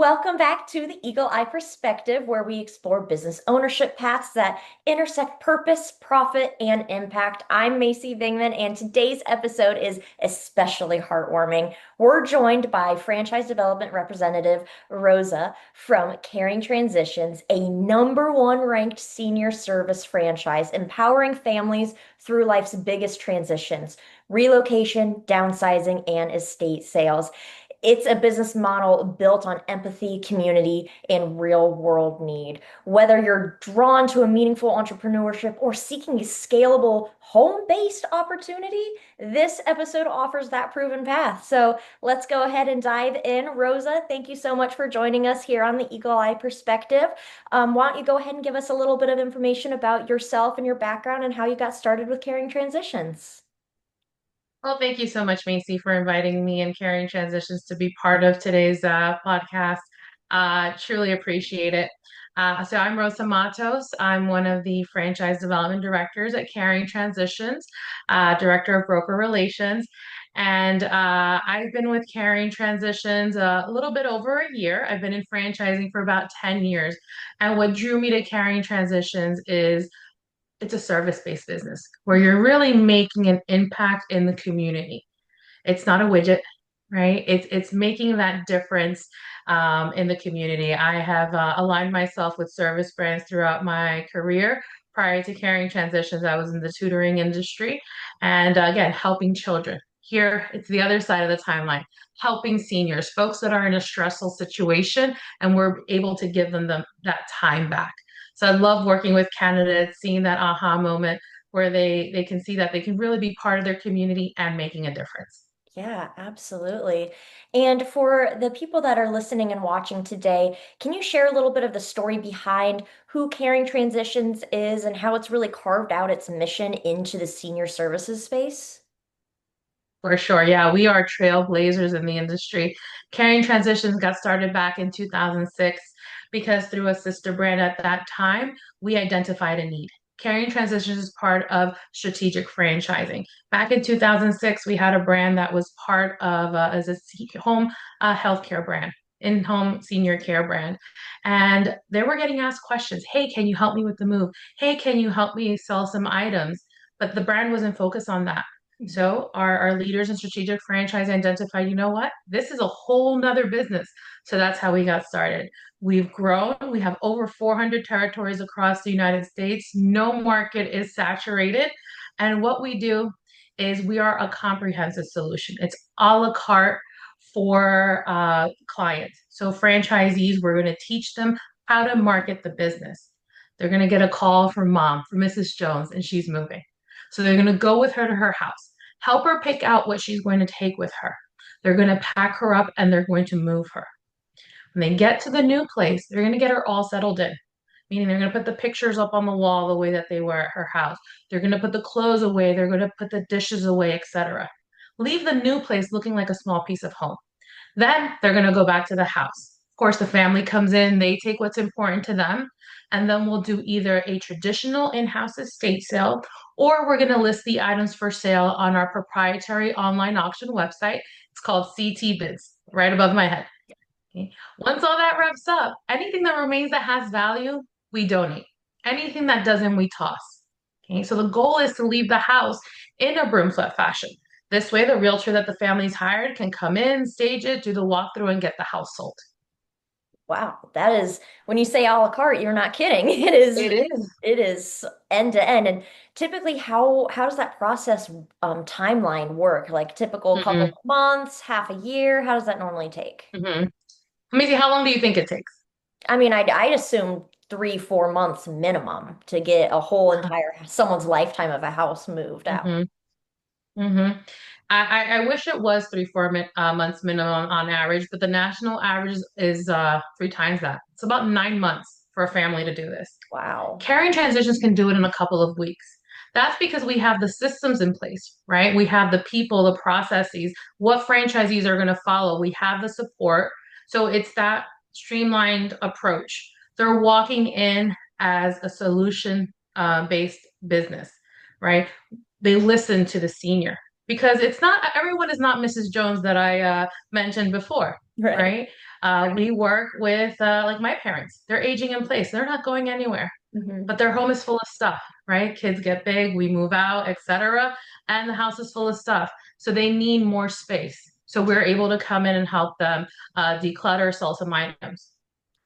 Welcome back to the Eagle Eye Perspective, where we explore business ownership paths that intersect purpose, profit, and impact. I'm Macy Bingman, and today's episode is especially heartwarming. We're joined by franchise development representative Rosa from Caring Transitions, a #1 ranked senior service franchise, empowering families through life's biggest transitions: relocation, downsizing, and estate sales. It's a business model built on empathy, community, and real world need. Whether you're drawn to a meaningful entrepreneurship or seeking a scalable home-based opportunity, this episode offers that proven path. So let's go ahead and dive in. Rosa, thank you so much for joining us here on the Eagle Eye Perspective. Why don't you go ahead and give us a little bit of information about yourself and your background and how you got started with Caring Transitions? Well, thank you so much, Macy, for inviting me and Caring Transitions to be part of today's podcast. Truly appreciate it. So I'm Rosa Matos. I'm one of the franchise development directors at Caring Transitions, director of broker relations. And I've been with Caring Transitions a little bit over a year. I've been in franchising for about 10 years. And what drew me to Caring Transitions is it's a service-based business where you're really making an impact in the community. It's not a widget, right? It's making that difference in the community. I have aligned myself with service brands throughout my career. Prior to Caring Transitions, I was in the tutoring industry, and again, helping children. Here, it's the other side of the timeline, helping seniors, folks that are in a stressful situation, and we're able to give them that time back. So I love working with candidates, seeing that aha moment where they can see that they can really be part of their community and making a difference. Yeah, absolutely. And for the people that are listening and watching today, can you share a little bit of the story behind who Caring Transitions is and how it's really carved out its mission into the senior services space? For sure. Yeah, we are trailblazers in the industry. Carrying Transitions got started back in 2006 because through a sister brand at that time, we identified a need. Carrying Transitions is part of strategic franchising. Back in 2006, we had a brand that was part of as a home healthcare brand, in-home senior care brand. And they were getting asked questions. Hey, can you help me with the move? Hey, can you help me sell some items? But the brand wasn't focused on that. So our leaders in strategic franchise identified, you know what? This is a whole nother business. So that's how we got started. We've grown. We have over 400 territories across the United States. No market is saturated. And what we do is we are a comprehensive solution. It's a la carte for clients. So franchisees, we're going to teach them how to market the business. They're going to get a call from mom, from Mrs. Jones, and she's moving. So they're going to go with her to her house, help her pick out what she's going to take with her. They're going to pack her up and they're going to move her. When they get to the new place, they're going to get her all settled in, meaning they're going to put the pictures up on the wall the way that they were at her house. They're going to put the clothes away, they're going to put the dishes away, etc. Leave the new place looking like a small piece of home. Then they're going to go back to the house. Of course, the family comes in, they take what's important to them, and then we'll do either a traditional in-house estate sale or we're going to list the items for sale on our proprietary online auction website. It's called CT Bids, right above my head. Okay. Once all that wraps up, anything that remains that has value, we donate. Anything that doesn't, we toss. Okay. So the goal is to leave the house in a broom swept fashion. This way, the realtor that the family's hired can come in, stage it, do the walkthrough, and get the house sold. Wow, that is when you say a la carte, you're not kidding. It is It is. it is end to end. And typically how does that process timeline work? Like typical couple Mm-mm, of months, half a year? How does that normally take? mm-hmm. Let me see, how long do you think it takes? I mean, I'd assume 3, 4 months minimum to get a whole entire someone's lifetime of a house moved out. Mm-hmm, mm-hmm. I wish it was 3, 4 months minimum on average, but the national average is three times that. It's about 9 months for a family to do this. Wow. Carrying transitions can do it in a couple of weeks. That's because we have the systems in place, right? We have the people, the processes, what franchisees are going to follow. We have the support. So it's that streamlined approach. They're walking in as a solution based business, right? They listen to the senior because it's not everyone is not Mrs. Jones that I mentioned before. Right. right? We work with like my parents. They're aging in place. They're not going anywhere, Hmm. but their home is full of stuff, right? Kids get big, we move out, etc., and the house is full of stuff. So they need more space. So we're able to come in and help them declutter, sell some items.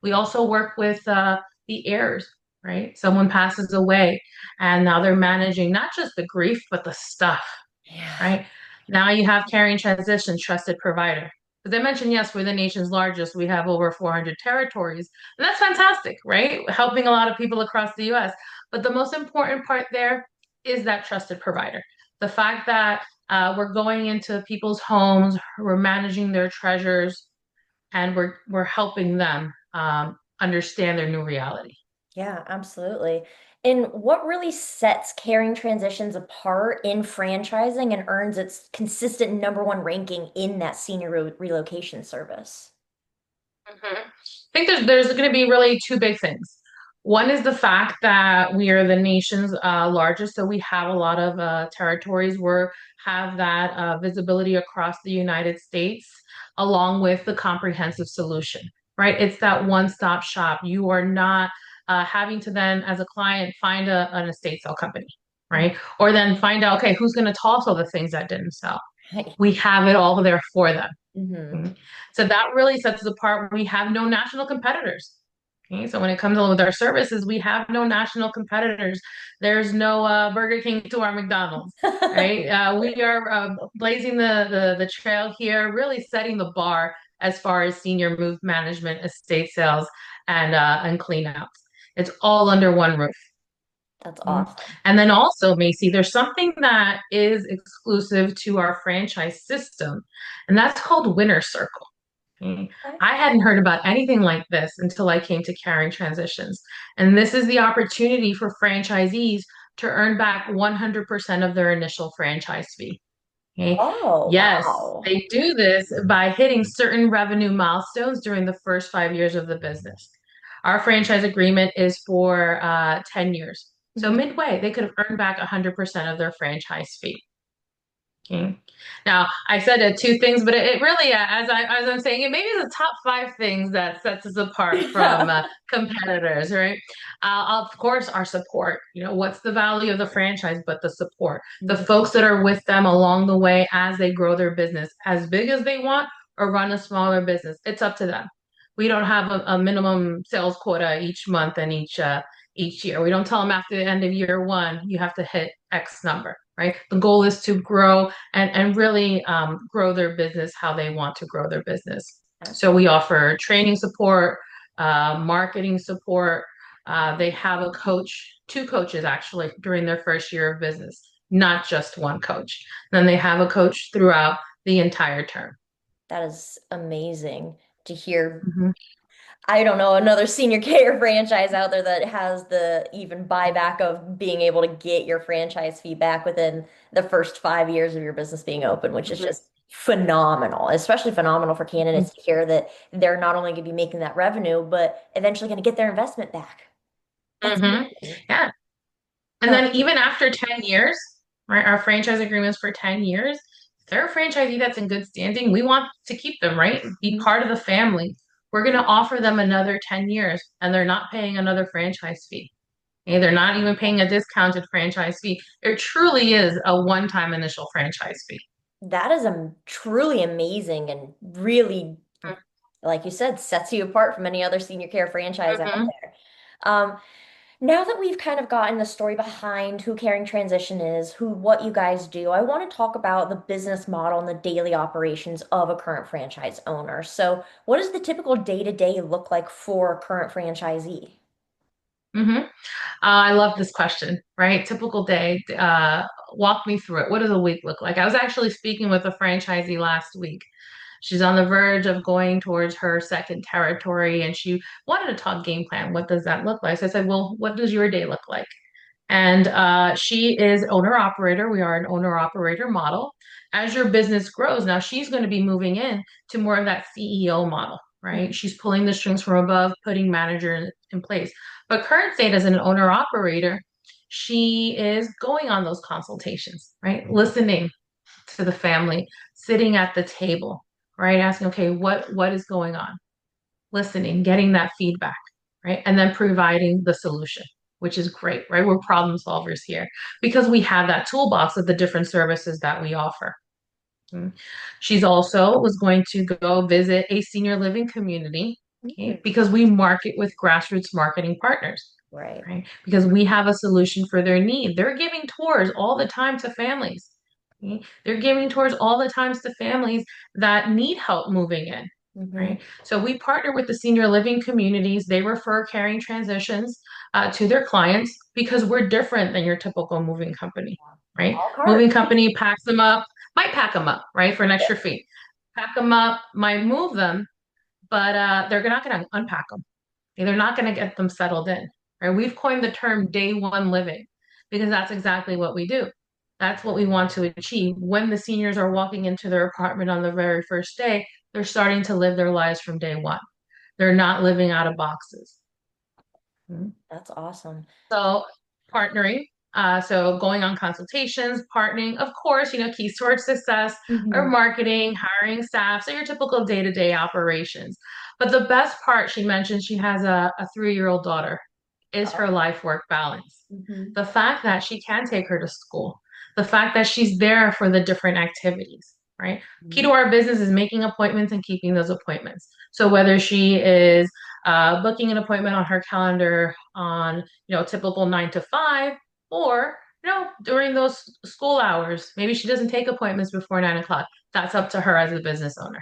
We also work with the heirs, right? Someone passes away, and now they're managing not just the grief, but the stuff, Yeah. right? Now you have carrying transition, trusted provider. As I mentioned, yes, we're the nation's largest. We have over 400 territories, and that's fantastic, right? Helping a lot of people across the US. But the most important part there is that trusted provider. The fact that we're going into people's homes, we're managing their treasures, and we're helping them understand their new reality. Yeah, absolutely. And what really sets Caring Transitions apart in franchising and earns its consistent number one ranking in that senior relocation service? Mhm. I think there's going to be really two big things. One is the fact that we are the nation's largest, so we have a lot of territories. We have that visibility across the United States, along with the comprehensive solution, right? It's that one-stop shop. You are not having to then, as a client, find an estate sale company, right? Or then find out, okay, who's going to toss all the things that didn't sell? Right. We have it all there for them. Hmm. Mhm. So that really sets us apart. We have no national competitors. Okay, so when it comes on with our services, we have no national competitors. There's no Burger King to our McDonald's, right? We are blazing the trail here, really setting the bar as far as senior move management, estate sales, and clean outs. It's all under one roof. That's Mhm. awesome. And then also, Macy, there's something that is exclusive to our franchise system, and that's called Winner Circle. Okay. Okay. I hadn't heard about anything like this until I came to Caring Transitions. And this is the opportunity for franchisees to earn back 100% of their initial franchise fee. Okay. Oh, Yes, wow. they do this by hitting certain revenue milestones during the first 5 years of the business. Our franchise agreement is for 10 years. So Mhm. midway, they could have earned back 100% of their franchise fee. Okay. Now, I said two things, but it really, as I'm saying, it maybe the top five things that sets us apart from Yeah. competitors, right? Of course, our support. You know, what's the value of the franchise, but the support, the Mhm. folks that are with them along the way as they grow their business, as big as they want, or run a smaller business. It's up to them. We don't have a minimum sales quota each month and each year. We don't tell them after the end of year one, you have to hit X number, right? The goal is to grow and really grow their business how they want to grow their business. So we offer training support, marketing support. They have a coach, two coaches actually during their first year of business, not just one coach. Then they have a coach throughout the entire term. That is amazing to hear. Mhm. I don't know another senior care franchise out there that has the even buyback of being able to get your franchise fee back within the first 5 years of your business being open, which is just phenomenal, especially phenomenal for Mhm. candidates to hear that they're not only going to be making that revenue, but eventually going to get their investment back. That's Mhm. amazing. Yeah. And Uh, then even after 10 years, right, our franchise agreements for 10 years, if they're a franchisee that's in good standing, we want to keep them, right? Be mhm. part of the family. We're going to offer them another 10 years and they're not paying another franchise fee. Okay, they're not even paying a discounted franchise fee. It truly is a one-time initial franchise fee. That is truly amazing and really, like you said, sets you apart from any other senior care franchise out Mhm. there. Um, Now that we've kind of gotten the story behind who Caring Transition is, what you guys do, I want to talk about the business model and the daily operations of a current franchise owner. So, what does the typical day-to-day look like for a current franchisee? Mhm. I love this question, right? Typical day. Walk me through it. What does a week look like? I was actually speaking with a franchisee last week. She's on the verge of going towards her second territory and she wanted to talk game plan. What does that look like? So I said, well, what does your day look like? And she is owner operator. We are an owner operator model. As your business grows, now she's going to be moving in to more of that CEO model, right? Mhm. She's pulling the strings from above, putting manager in place. But current state as an owner operator, she is going on those consultations, right? Listening to the family, sitting at the table. right? Asking, okay, what is going on? Listening, getting that feedback, right? And then providing the solution, which is great, right? We're problem solvers here because we have that toolbox of the different services that we offer. Mm. She's also was going to go visit a senior living community, Mhm. okay, because we market with grassroots marketing partners, Right. right? Because we have a solution for their need. They're giving tours all the time to families. Okay? They're giving tours all the times to families that need help moving in, Hmm. right? So we partner with the senior living communities. They refer caring transitions to their clients because we're different than your typical moving company, right? All Moving cart. company packs them up, might pack them up, right, for an extra fee. Pack them up, might move them, but they're not going to unpack them. They're not going to get them settled in, right? We've coined the term day one living because that's exactly what we do. That's what we want to achieve. When the seniors are walking into their apartment on the very first day, they're starting to live their lives from day one. They're not living out of boxes. Mhm. That's awesome. So partnering, so going on consultations, partnering, of course, keys towards success are Hmm. marketing, hiring staff, so your typical day-to-day operations. But the best part, she mentioned she has a 3-year-old daughter, is her Oh. life work balance. Hmm. The fact that she can take her to school, the fact that she's there for the different activities, right? Key to our business is making appointments and keeping those appointments. So whether she is booking an appointment on her calendar on, typical 9 to 5, or, during those school hours, maybe she doesn't take appointments before 9 o'clock. That's up to her as a business owner.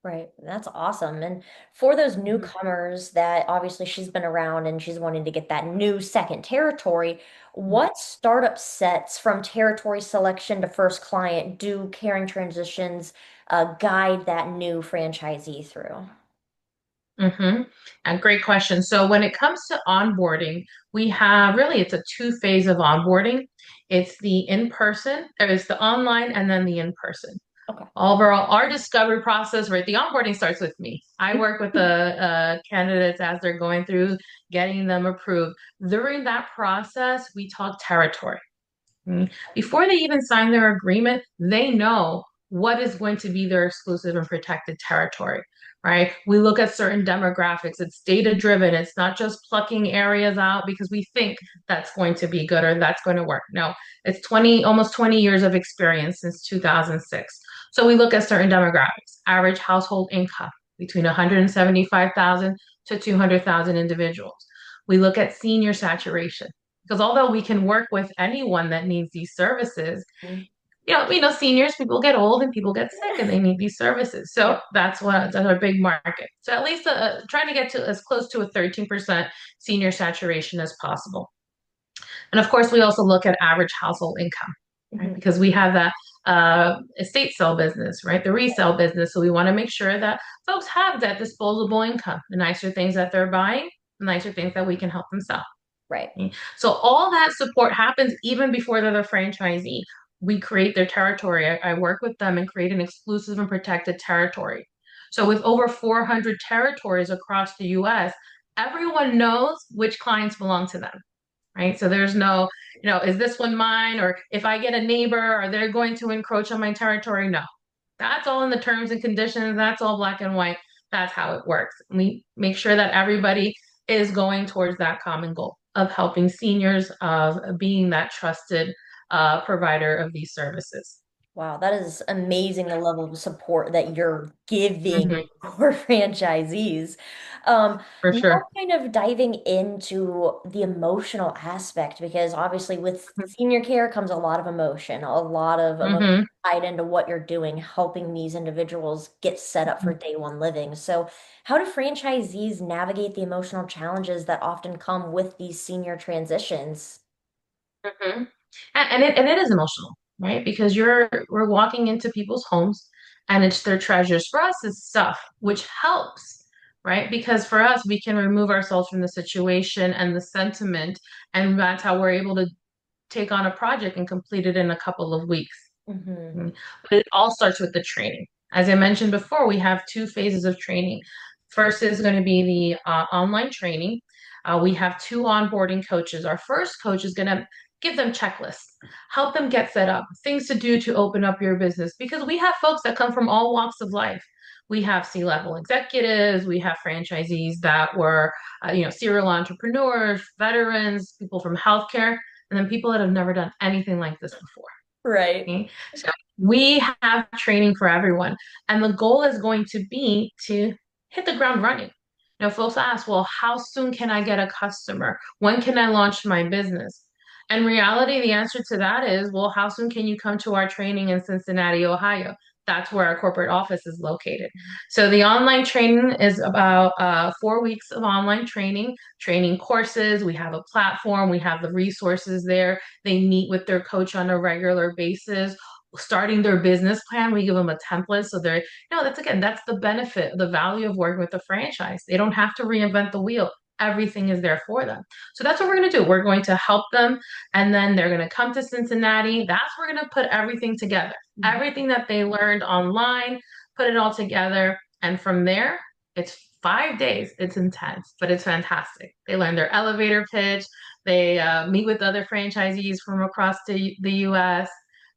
Right. That's awesome. And for those Mhm. newcomers that obviously she's been around and she's wanting to get that new second territory, what startup sets from territory selection to first client do Caring Transitions guide that new franchisee through? Mm-hmm. A great question. So when it comes to onboarding, we have really it's a two-phase of onboarding. It's the in-person, there's the online, and then the in-person. Okay. Overall, our discovery process, right? The onboarding starts with me. I work with the candidates as they're going through getting them approved. During that process, we talk territory. Before they even sign their agreement, they know what is going to be their exclusive and protected territory, right? We look at certain demographics. It's data driven. It's not just plucking areas out because we think that's going to be good or that's going to work. No, it's almost 20 years of experience since 2006. So we look at certain demographics, average household income between 175,000 to 200,000 individuals. We look at senior saturation because although we can work with anyone that needs these services, Mhm. seniors, people get old and people get sick and they need these services. So Yep. that's our big market. So at least trying to get to as close to a 13% senior saturation as possible. And of course, we also look at average household income, right? Mhm. Because we have that estate sale business, right? The resale business. So we want to make sure that folks have that disposable income, the nicer things that they're buying, the nicer things that we can help them sell. Right. So all that support happens even before they're the franchisee. We create their territory. I work with them and create an exclusive and protected territory. So with over 400 territories across the US, everyone knows which clients belong to them, right? So there's no, is this one mine? Or if I get a neighbor, are they going to encroach on my territory? No. That's all in the terms and conditions. That's all black and white. That's how it works. We make sure that everybody is going towards that common goal of helping seniors, of being that trusted provider of these services. Wow, that is amazing, the level of support that you're giving Hmm. your franchisees. For Now sure. kind of diving into the emotional aspect, because obviously with senior care comes a lot of emotion, a lot of emotion Hmm. tied into what you're doing, helping these individuals get set up for day one living. So how do franchisees navigate the emotional challenges that often come with these senior transitions? Hmm. And it is emotional, right? Because we're walking into people's homes and it's their treasures. For us, it's stuff, which helps, right? Because for us, we can remove ourselves from the situation and the sentiment, and that's how we're able to take on a project and complete it in a couple of weeks. Hmm. Mm. But it all starts with the training. As I mentioned before, we have two phases of training. First is going to be the online training. We have two onboarding coaches. Our first coach is going to give them checklists, help them get set up, things to do to open up your business. Because we have folks that come from all walks of life. We have C-level executives, we have franchisees that were, serial entrepreneurs, veterans, people from healthcare, and then people that have never done anything like this before. Right. Okay? So we have training for everyone. And the goal is going to be to hit the ground running. Now, folks ask, well, how soon can I get a customer? When can I launch my business? In reality, the answer to that is, well, how soon can you come to our training in Cincinnati, Ohio? That's where our corporate office is located. So the online training is about 4 weeks of online training courses. We have a platform, we have the resources there. They meet with their coach on a regular basis. Starting their business plan, we give them a template. So they're, that's the benefit, the value of working with a franchise. They don't have to reinvent the wheel. Everything is there for them. So that's what we're going to do. We're going to help them, and then they're going to come to Cincinnati. That's where we're going to put everything together, Mhm. everything that they learned online, put it all together. And from there, it's 5 days. It's intense, but it's fantastic. They learn their elevator pitch. They meet with other franchisees from across the US,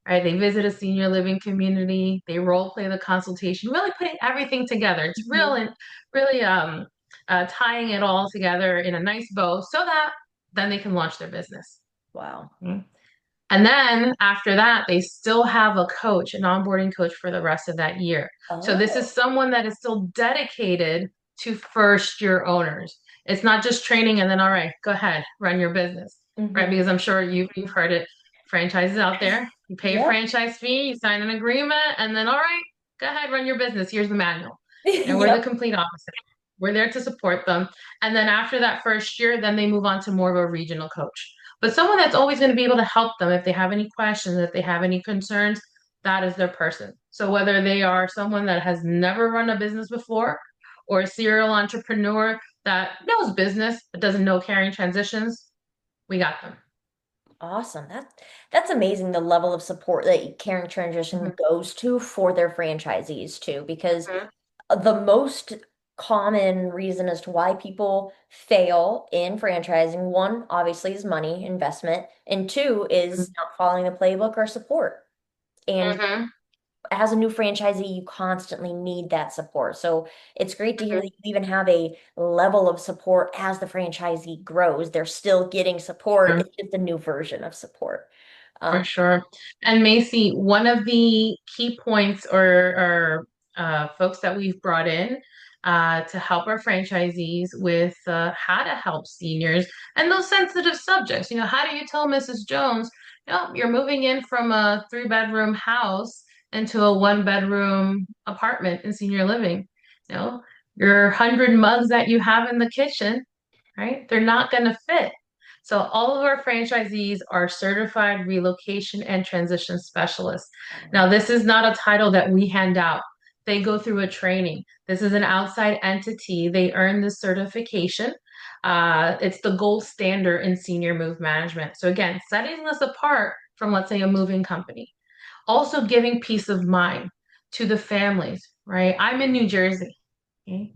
right? They visit a senior living community. They role play the consultation, really putting everything together. It's real Mhm. and really tying it all together in a nice bow so that then they can launch their business. Wow. Mhm. And then after that, they still have a coach, an onboarding coach for the rest of that year. So this is Oh. someone that is still dedicated to first year owners. It's not just training and then, all right, go ahead, run your business, right? Hmm. Because I'm sure you've heard it, franchises out there. You pay a Yep. franchise fee, you sign an agreement, and then, all right, go ahead, run your business. Here's the manual. We're the Yep. complete opposite. We're there to support them. And then after that first year, then they move on to more of a regional coach. But someone that's always going to be able to help them if they have any questions, if they have any concerns, that is their person. So whether they are someone that has never run a business before or a serial entrepreneur that knows business but doesn't know carrying transitions, we got them. Awesome. That's amazing the level of support that Caring Transition Mhm, goes to for their franchisees too, because mhm, the most common reason as to why people fail in franchising, one, obviously, is money investment, and two is not following the playbook or support. And mhm, as a new franchisee, you constantly need that support. So it's great to hear mhm. that you even have a level of support as the franchisee grows. They're still getting support. Sure. It's just a new version of support. For Um, sure. And Macy, one of the key points or folks that we've brought in to help our franchisees with how to help seniors and those sensitive subjects. How do you tell Mrs. Jones, you're moving in from a 3 bedroom house into a 1 bedroom apartment in senior living? You know, your 100 mugs that you have in the kitchen, right? They're not going to fit. So all of our franchisees are certified relocation and transition specialists. Now, this is not a title that we hand out. They go through a training. This is an outside entity. They earn this certification. It's the gold standard in senior move management. So again, setting us apart from, let's say, a moving company. Also giving peace of mind to the families, right? I'm in New Jersey. Okay?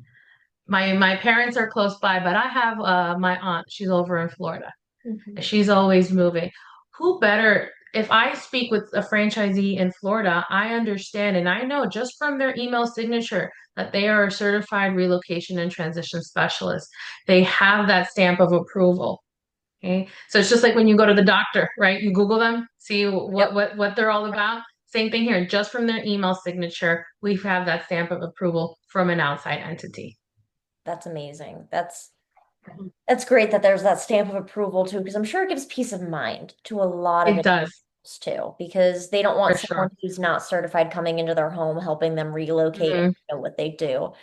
My parents are close by, but I have my aunt. She's over in Florida. mhm. She's always moving. Who better? If I speak with a franchisee in Florida, I understand and I know just from their email signature that they are a certified relocation and transition specialist. They have that stamp of approval. Okay. So it's just like when you go to the doctor, right? You Google them, see what Yep, what what they're all about. Same thing here. Just from their email signature, we have that stamp of approval from an outside entity. that's amazing. That's great that there's that stamp of approval too, because I'm sure it gives peace of mind to a lot of It does, individuals too, because they don't want for someone sure. who's not certified coming into their home, helping them relocate and Hmm. know what they do.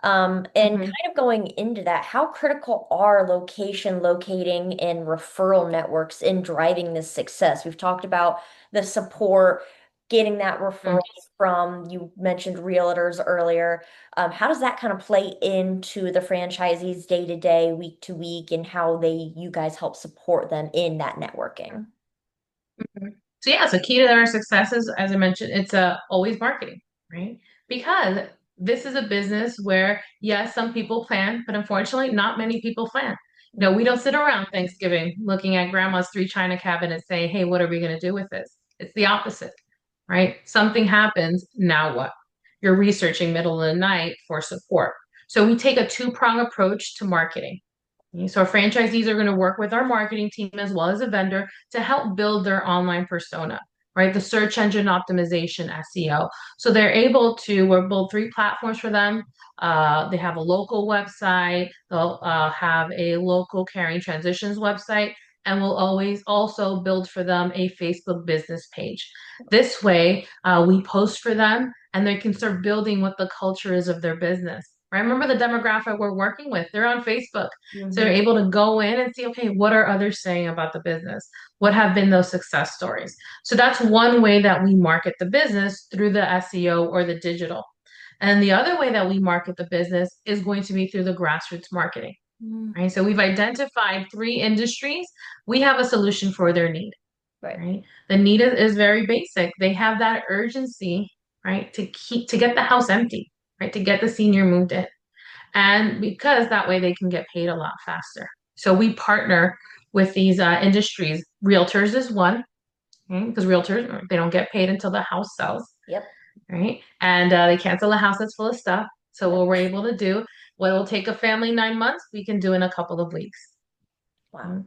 And Hmm. kind of going into that, how critical are location, locating, and referral networks in driving this success? We've talked about the support, getting that referral from, you mentioned realtors earlier. How does that kind of play into the franchisees day to day, week to week, and how you guys help support them in that networking? So yeah, so key to our successes, as I mentioned, it's always marketing, right? Because this is a business where, yes, some people plan, but unfortunately, not many people plan. No, we don't sit around Thanksgiving looking at grandma's three china cabinets saying, hey, what are we going to do with this? It's the opposite, right? Something happens, now what? You're researching middle of the night for support. So we take a two-prong approach to marketing. Okay, so our franchisees are going to work with our marketing team as well as a vendor to help build their online persona, right? The search engine optimization, SEO. So they're able to, we'll build three platforms for them. They have a local website, they'll have a local Caring Transitions website, and we'll always also build for them a Facebook business page. This way, we post for them and they can start building what the culture is of their business. Right? Remember the demographic we're working with, they're on Facebook. So they're Hmm. able to go in and see, okay, what are others saying about the business? What have been those success stories? So that's one way that we market the business through the SEO or the digital. And the other way that we market the business is going to be through the grassroots marketing, Mm. right? So we've identified three industries. We have a solution for their need, Right. right? The need is very basic. They have that urgency, right, to get the house empty, right, to get the senior moved in. And because that way they can get paid a lot faster. So we partner with these industries. Realtors is one, okay, because realtors, they don't get paid until the house sells, Yep. right? And they can't sell a house that's full of stuff. So Yep. what we're able to do, what will take a family 9 months, we can do in a couple of weeks. Wow. Mm.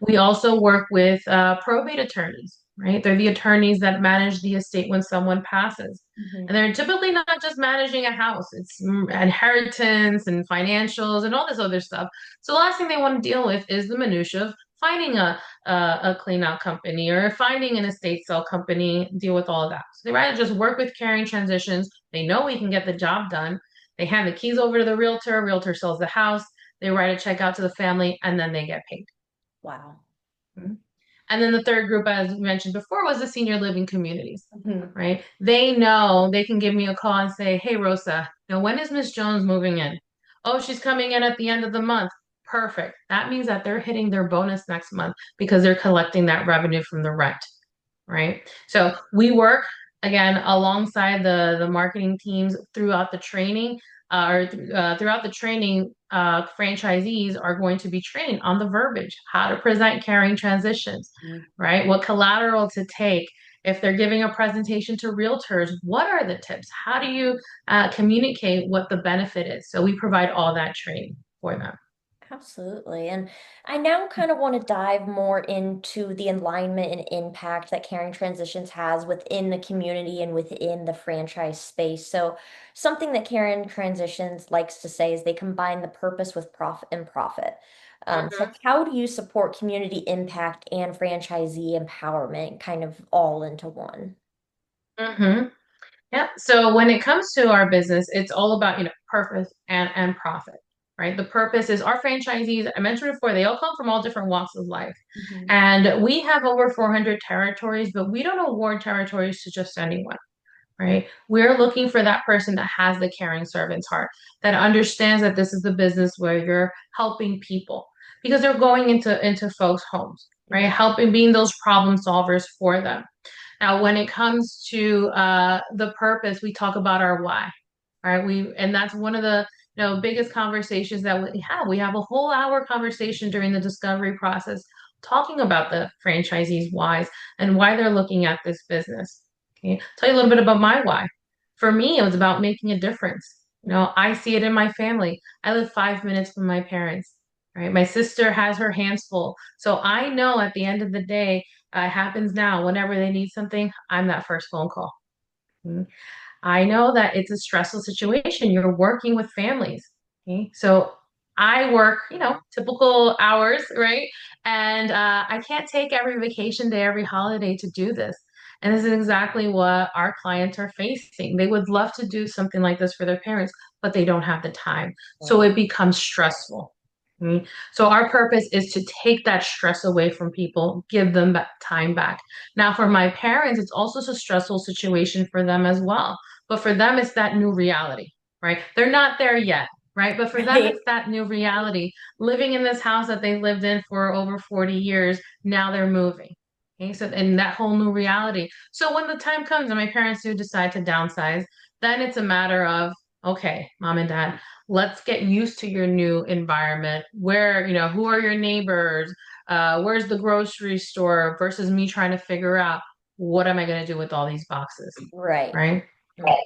We also work with probate attorneys, right? They're the attorneys that manage the estate when someone passes. Hmm. And they're typically not just managing a house, it's inheritance and financials and all this other stuff. So the last thing they want to deal with is the minutia of finding a clean out company or finding an estate sale company, deal with all of that. So they rather just work with Caring Transitions. They know we can get the job done. They hand the keys over to the realtor sells the house, they write a check out to the family, and then they get paid. Wow. Mhm. And then the third group, as we mentioned before, was the senior living communities, Hmm. right? They know they can give me a call and say, hey, Rosa, now when is Miss Jones moving in? Oh, she's coming in at the end of the month. Perfect. That means that they're hitting their bonus next month because they're collecting that revenue from the rent, right? So we work again alongside the marketing teams throughout the training, throughout the training. Franchisees are going to be trained on the verbiage, how to present Caring Transitions, right? What collateral to take. If they're giving a presentation to realtors, what are the tips? How do you communicate what the benefit is? So we provide all that training for them. Absolutely. And I now kind of want to dive more into the alignment and impact that Caring Transitions has within the community and within the franchise space. So, something that Caring Transitions likes to say is they combine the purpose with profit and profit. So, Mhm. how do you support community impact and franchisee empowerment kind of all into one? Mhm. Yeah. So when it comes to our business, it's all about, purpose and profit, right? The purpose is our franchisees, I mentioned before, they all come from all different walks of life. Hmm. And we have over 400 territories, but we don't award territories to just anyone, right? We're looking for that person that has the caring servant's heart, that understands that this is the business where you're helping people because they're going into folks' homes, right? Hmm. Helping being those problem solvers for them. Now, when it comes to the purpose, we talk about our why, right? And that's one of the biggest conversations that we have. We have a whole hour conversation during the discovery process talking about the franchisees' whys and why they're looking at this business. Okay, tell you a little bit about my why. For me, it was about making a difference. I see it in my family. I live 5 minutes from my parents, right? My sister has her hands full. So I know at the end of the day, it happens now. Whenever they need something, I'm that first phone call. Mm. I know that it's a stressful situation. You're working with families. Okay. So I work, typical hours, right? And I can't take every vacation day, every holiday to do this. And this is exactly what our clients are facing. They would love to do something like this for their parents, but they don't have the time. So Right. it becomes stressful. Mm. So our purpose is to take that stress away from people, give them that time back. Now, for my parents, it's also a stressful situation for them as well. But for them, it's that new reality, right? They're not there yet, right? But for them, Right. it's that new reality. Living in this house that they lived in for over 40 years, now they're moving. Okay, so and that whole new reality. So when the time comes and my parents do decide to downsize, then it's a matter of, okay, mom and dad, let's get used to your new environment. Where, who are your neighbors? Where's the grocery store versus me trying to figure out what am I going to do with all these boxes, Right. right? Right.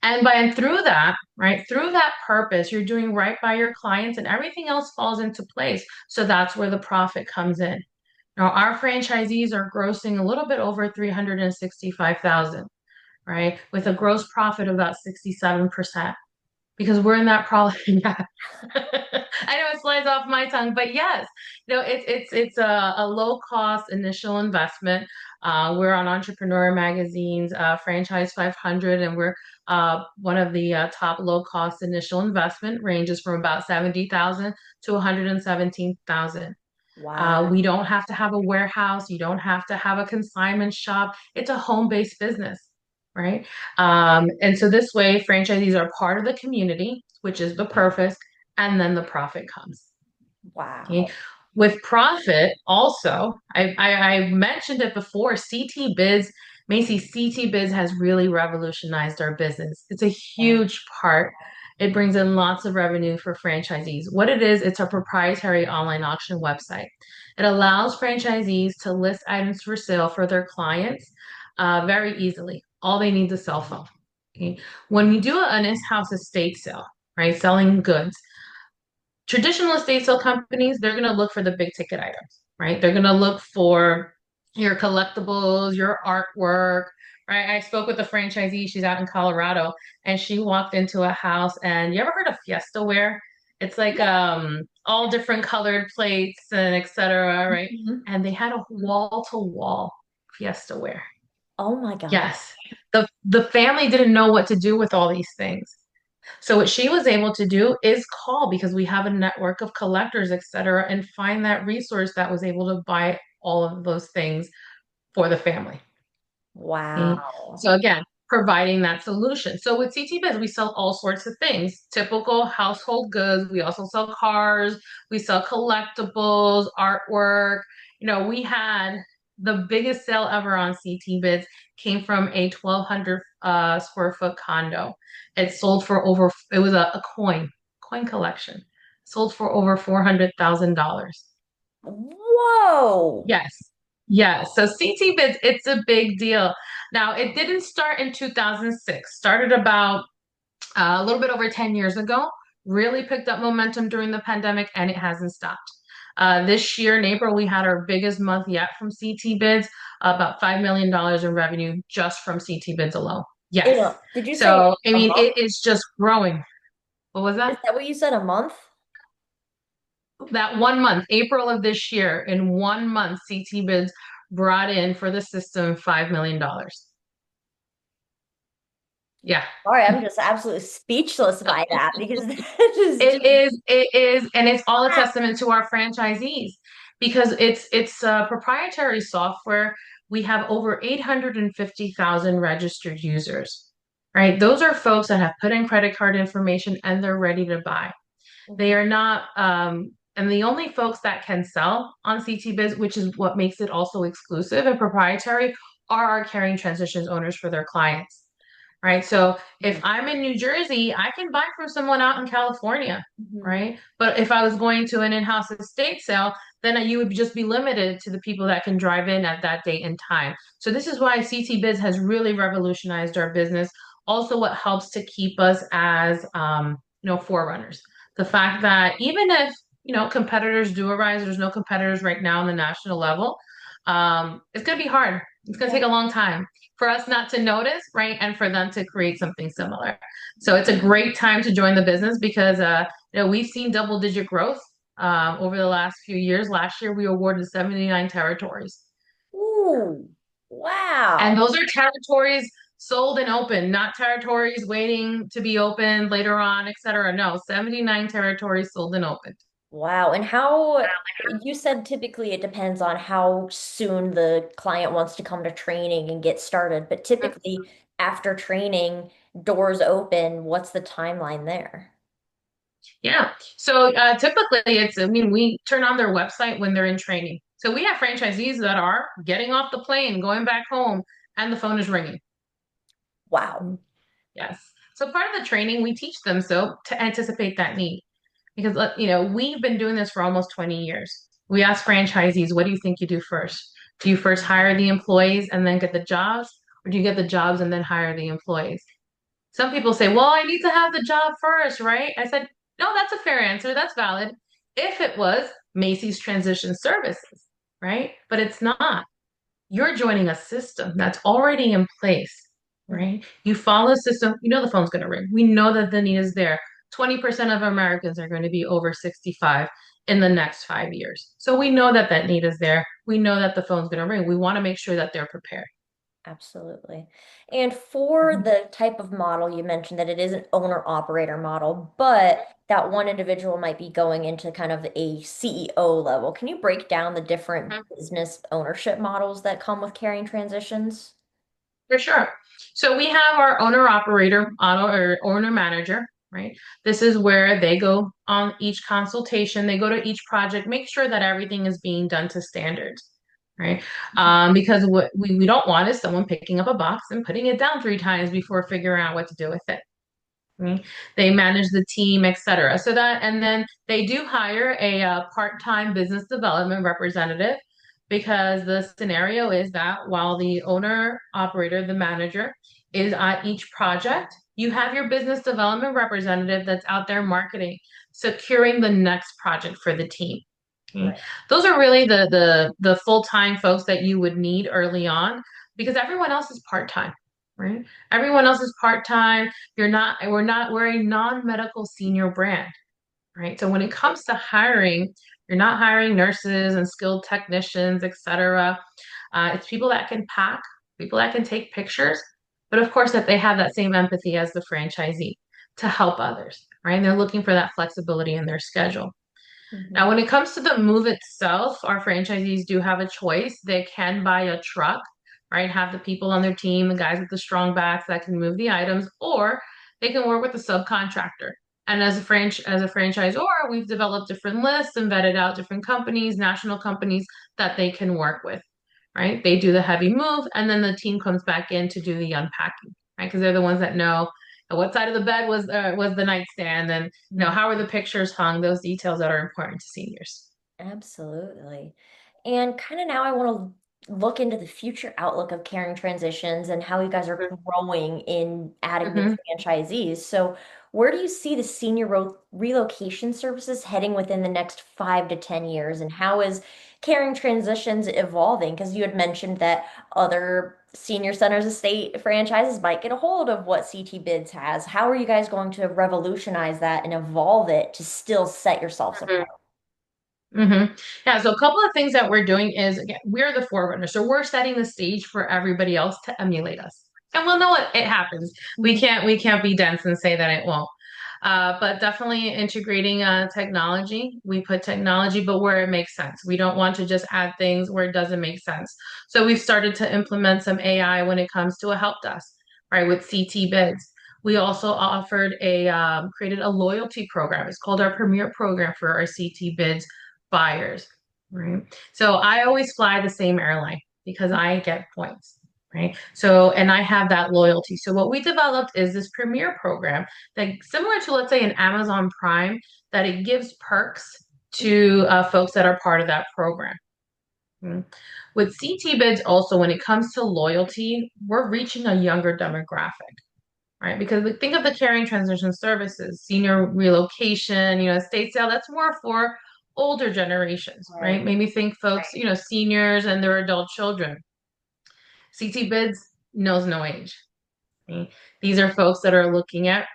And by and through that, right, through that purpose, you're doing right by your clients and everything else falls into place. So that's where the profit comes in. Now, our franchisees are grossing a little bit over 365,000, right? With a gross profit of about 67% because we're in that problem. Yeah. I know it slides off my tongue, but yes, it's a low cost initial investment. We're on Entrepreneur Magazine's Franchise 500, and we're one of the top low cost initial investment ranges from about 70,000 to 117,000. Wow. We don't have to have a warehouse. You don't have to have a consignment shop. It's a home-based business, right? And so this way, franchisees are part of the community, which is the purpose, and then the profit comes. Okay. Wow. With profit, also, I mentioned it before, CT Bids, Macy, CT Bids has really revolutionized our business. It's a Yeah. huge part. It brings in lots of revenue for franchisees. What it is, it's a proprietary online auction website. It allows franchisees to list items for sale for their clients very easily. All they need is a cell phone. Okay. When we do an in-house estate sale, right, selling goods, traditional estate sale companies, they're going to look for the big ticket items, right? They're going to look for your collectibles, your artwork, right? I spoke with a franchisee, she's out in Colorado, and she walked into a house and you ever heard of Fiesta ware? It's like Yeah. all different colored plates and etc., right? Mhm. And they had a wall-to-wall Fiesta ware. Oh my God. Yes. The family didn't know what to do with all these things. So what she was able to do is call because we have a network of collectors, et cetera, and find that resource that was able to buy all of those things for the family. Okay. Wow. So again, providing that solution. So with CT Biz, we sell all sorts of things, typical household goods. We also sell cars, we sell collectibles, artwork. We had the biggest sale ever on CT Bids came from a 1,200 square foot condo. It sold for over, it was a coin collection, sold for over $400,000. Whoa. Yes. Yes. So CT bids, it's a big deal. Now, it didn't start in 2006, started about a little bit over 10 years ago, really picked up momentum during the pandemic, and it hasn't stopped. This year in April, we had our biggest month yet from CT bids, about $5 million in revenue just from CT bids alone. Yes. Did you say So, I a mean, month? it is just growing. What was Is that? that what you said, a month? That 1 month, April of this year, in 1 month, CT Bids brought in for the system $5 million. Yeah, Sorry, I'm just absolutely speechless by that because that is just and it's all a testament to our franchisees because it's proprietary software. We have over 850,000 registered users, right? Those are folks that have put in credit card information and they're ready to buy. They Mhm. are not, and the only folks that can sell on CT Biz, which is what makes it also exclusive and proprietary, are our carrying transitions owners for their clients, right? So if Mhm. I'm in New Jersey, I can buy from someone out in California, Mhm. right? But if I was going to an in-house estate sale, then you would just be limited to the people that can drive in at that date and time. So this is why CT Biz has really revolutionized our business. Also, what helps to keep us as forerunners. The fact that even if competitors do arise, there's no competitors right now on the national level. It's going to be hard. It's going to Yeah. take a long time for us not to notice, right? And for them to create something similar. So it's a great time to join the business because we've seen double-digit growth over the last few years. Last year, we awarded 79 territories. Ooh. And Wow. those are territories sold and open, not territories waiting to be opened later on, et cetera. No, 79 territories sold and opened. Wow. And how you said typically it depends on how soon the client wants to come to training and get started, but typically after training, doors open, what's the timeline there? Yeah. So typically I mean, we turn on their website when they're in training. So we have franchisees that are getting off the plane, going back home, and the phone is ringing. Wow. Yes. So part of the training, we teach them so to anticipate that need. Because, we've been doing this for almost 20 years. We ask franchisees, what do you think you do first? Do you first hire the employees and then get the jobs? Or do you get the jobs and then hire the employees? Some people say, well, I need to have the job first, right? I said, no, that's a fair answer. That's valid. If it was Macy's Transition Services, right? But it's not. You're joining a system that's already in place, right? You follow the system, you know the phone's going to ring. We know that the need is there. 20% of Americans are going to be over 65 in the next 5 years. So we know that that need is there. We know that the phone's going to ring. We want to make sure that they're prepared. Absolutely. And for Mhm. the type of model, you mentioned that it is an owner operator model, but that one individual might be going into kind of a CEO level. Can you break down the different business ownership models that come with carrying transitions? For sure. So we have our owner operator auto or owner manager, right? This is where they go on each consultation, they go to each project, make sure that everything is being done to standards, right? Because what we don't want is someone picking up a box and putting it down 3 times before figuring out what to do with it. Right? They manage the team, etc. So that, and then they do hire a part-time business development representative because the scenario is that while the owner, operator, the manager is at each project, you have your business development representative that's out there marketing, securing the next project for the team. Okay. Right. Those are really the full-time folks that you would need early on because everyone else is part-time, right? Everyone else is part-time. We're a non-medical senior brand, right? So when it comes to hiring, you're not hiring nurses and skilled technicians, etc. It's people that can pack, people that can take pictures, but of course that they have that same empathy as the franchisee to help others, right? And they're looking for that flexibility in their schedule. Now, Hmm. when it comes to the move itself, our franchisees do have a choice. They can buy a truck, right? Have the people on their team, the guys with the strong backs that can move the items, or they can work with a subcontractor. And as a franchisor, we've developed different lists and vetted out different companies, national companies that they can work with, right? They do the heavy move, and then the team comes back in to do the unpacking, right? Because they're the ones that know what side of the bed was the nightstand, and how are the pictures hung, those details that are important to seniors. Absolutely. And kind of now I want to look into the future outlook of caring transitions and how you guys are growing in adding new Mm-hmm. franchisees. So, where do you see the senior relocation services heading within the next 5 to 10 years? And how is caring transitions evolving? Because you had mentioned that other senior centers of state franchises might get a hold of what CT Bids has. How are you guys going to revolutionize that and evolve it to still set yourselves apart? Mm-hmm. Yeah, so a couple of things that we're doing is again, we're the forerunner. So we're setting the stage for everybody else to emulate us. And we'll know it happens. We can't be dense and say that it won't. But definitely integrating technology. We put technology, but where it makes sense. We don't want to just add things where it doesn't make sense. So we've started to implement some AI when it comes to a help desk, right, with CT bids. We also created a loyalty program. It's called our Premier program for our CT bids buyers, right? So I always fly the same airline because I get points, right? So, and I have that loyalty. So what we developed is this Premier program that similar to, let's say, an Amazon Prime, that it gives perks to folks that are part of that program. Mm. With CT bids also, when it comes to loyalty, we're reaching a younger demographic, right? Because think of the caring transition services, senior relocation, estate sale, that's more for older generations, right? Right. Maybe think folks, seniors and their adult children. CT bids knows no age. Right? These are folks that are looking at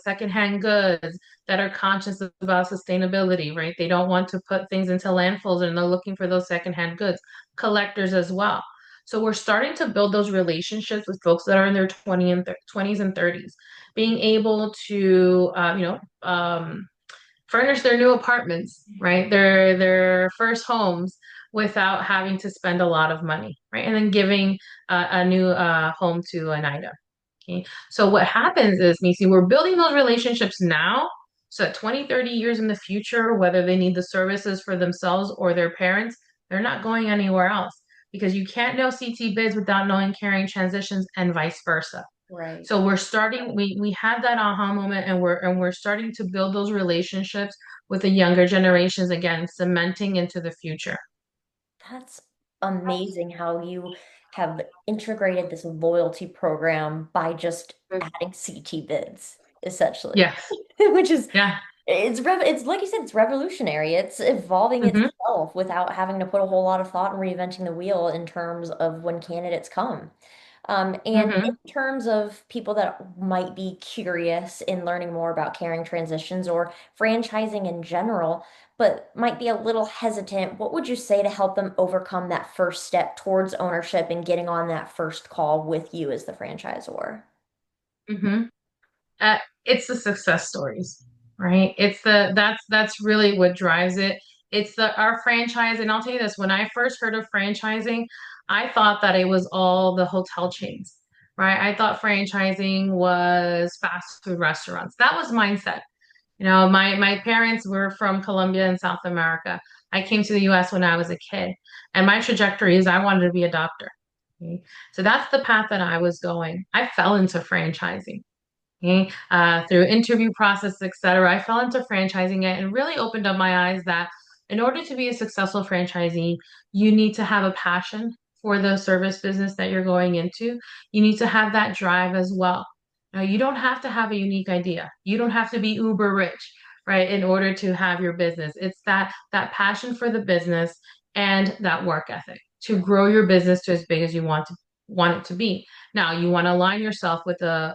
secondhand goods that are conscious about sustainability, right? They don't want to put things into landfills and they're looking for those secondhand goods. Collectors as well. So we're starting to build those relationships with folks that are in their 20s and 30s, being able to, furnish their new apartments, right? Their first homes without having to spend a lot of money, right? And then giving a new home to an item. Okay. So what happens is, Nisi, we're building those relationships now. So that 20, 30 years in the future, whether they need the services for themselves or their parents, they're not going anywhere else because you can't know CT bids without knowing carrying transitions and vice versa. Right. So we're starting, we had that aha moment and we're starting to build those relationships with the younger generations again, cementing into the future. That's amazing how you have integrated this loyalty program by just adding CT bids, essentially, Yes. which is Yeah. it's like you said, it's revolutionary. It's evolving Hmm. itself without having to put a whole lot of thought in reinventing the wheel in terms of when candidates come. And in Hmm. terms of people that might be curious in learning more about caring transitions or franchising in general, but might be a little hesitant, what would you say to help them overcome that first step towards ownership and getting on that first call with you as the franchisor? Hmm. uh, it's the success stories, right? It's the that's really what drives it. It's the our franchise, and I'll tell you this, when I first heard of franchising, I thought that it was all the hotel chains, right? I thought franchising was fast food restaurants. That was mindset. My parents were from Colombia and South America. I came to the US when I was a kid, and my trajectory is I wanted to be a doctor. Okay? So that's the path that I was going. I fell into franchising. Okay. Through interview process, etc. I fell into franchising it and really opened up my eyes that in order to be a successful franchisee, you need to have a passion for the service business that you're going into. You need to have that drive as well. Now, you don't have to have a unique idea. You don't have to be uber rich, right, in order to have your business. It's that passion for the business and that work ethic to grow your business to as big as you want it to be. Now, you want to align yourself with a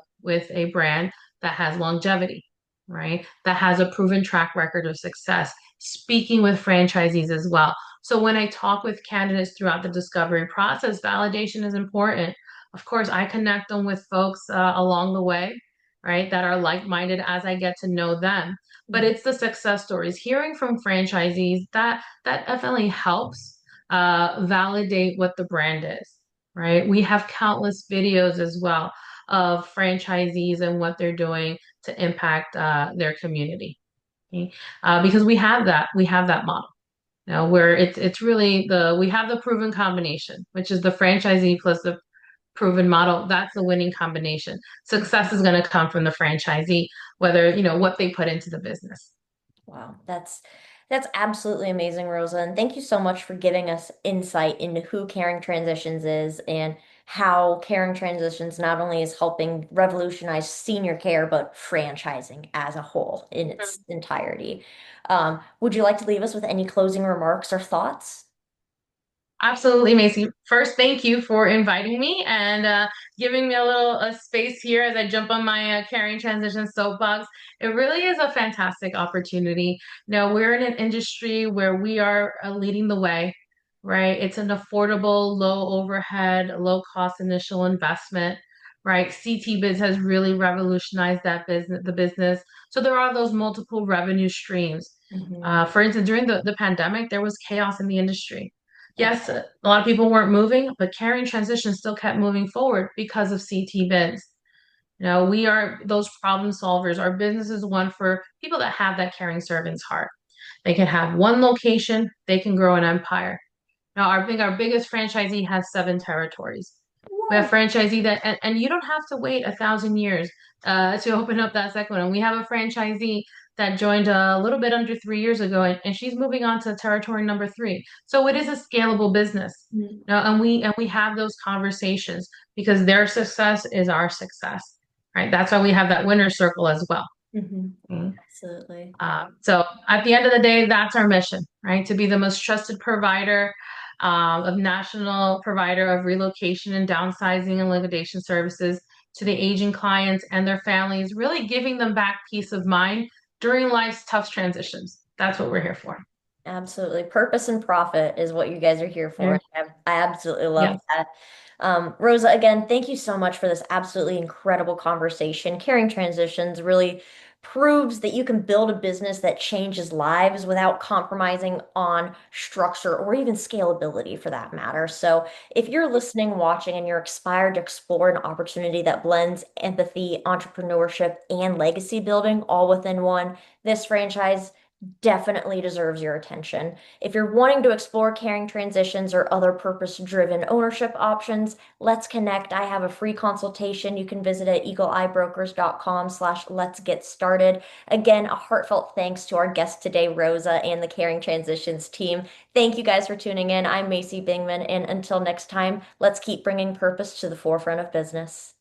brand that has longevity, right? That has a proven track record of success, speaking with franchisees as well. So when I talk with candidates throughout the discovery process, validation is important. Of course, I connect them with folks along the way, right, that are like-minded as I get to know them. But Mhm. it's the success stories, hearing from franchisees that definitely helps validate what the brand is, right? We have countless videos as well of franchisees and what they're doing to impact their community. Okay? Because we have that model. Where it's really we have the proven combination, which is the franchisee plus the proven model. That's the winning combination. Success is going to come from the franchisee, whether what they put into the business. Wow, that's absolutely amazing, Rosa. And thank you so much for giving us insight into who Caring Transitions is and how Caring Transitions not only is helping revolutionize senior care, but franchising as a whole in its entirety. Would you like to leave us with any closing remarks or thoughts? Absolutely, Macy. First, thank you for inviting me and giving me a little space here as I jump on my caring transition soapbox. It really is a fantastic opportunity. Now, we're in an industry where we are leading the way, right? It's an affordable, low overhead, low cost initial investment, right? CT Biz has really revolutionized that business, the business. So there are those multiple revenue streams. Mhm. For instance, during the pandemic, there was chaos in the industry. Yep. Yes, a lot of people weren't moving, but carrying transition still kept moving forward because of CT bids. We are those problem solvers. Our business is one for people that have that caring servant's heart. They can have one location, they can grow an empire. Now, I think our biggest franchisee has 7 territories. We have Whoa. franchisee and you don't have to wait 1,000 years to open up that second one. And we have a franchisee that joined a little bit under 3 years ago, and she's moving on to territory number 3. So it is a scalable business. Mhm. And we have those conversations because their success is our success, right? That's why we have that winner circle as well. Mhm. Mm. Absolutely. So at the end of the day, that's our mission, right? To be the most trusted provider of national provider of relocation and downsizing and liquidation services to the aging clients and their families, really giving them back peace of mind during life's tough transitions. That's what we're here for. Absolutely. Purpose and profit is what you guys are here for. Yeah. And I absolutely love Yes. that. Rosa, again, thank you so much for this absolutely incredible conversation. Caring Transitions really proves that you can build a business that changes lives without compromising on structure or even scalability for that matter. So, if you're listening, watching, and you're inspired to explore an opportunity that blends empathy, entrepreneurship, and legacy building all within one, this franchise definitely deserves your attention. If you're wanting to explore caring transitions or other purpose-driven ownership options, let's connect. I have a free consultation. You can visit at eagleeyebrokers.com/let's get started. Again, a heartfelt thanks to our guest today, Rosa, and the Caring Transitions team. Thank you guys for tuning in. I'm Macy Bingman, and until next time, let's keep bringing purpose to the forefront of business.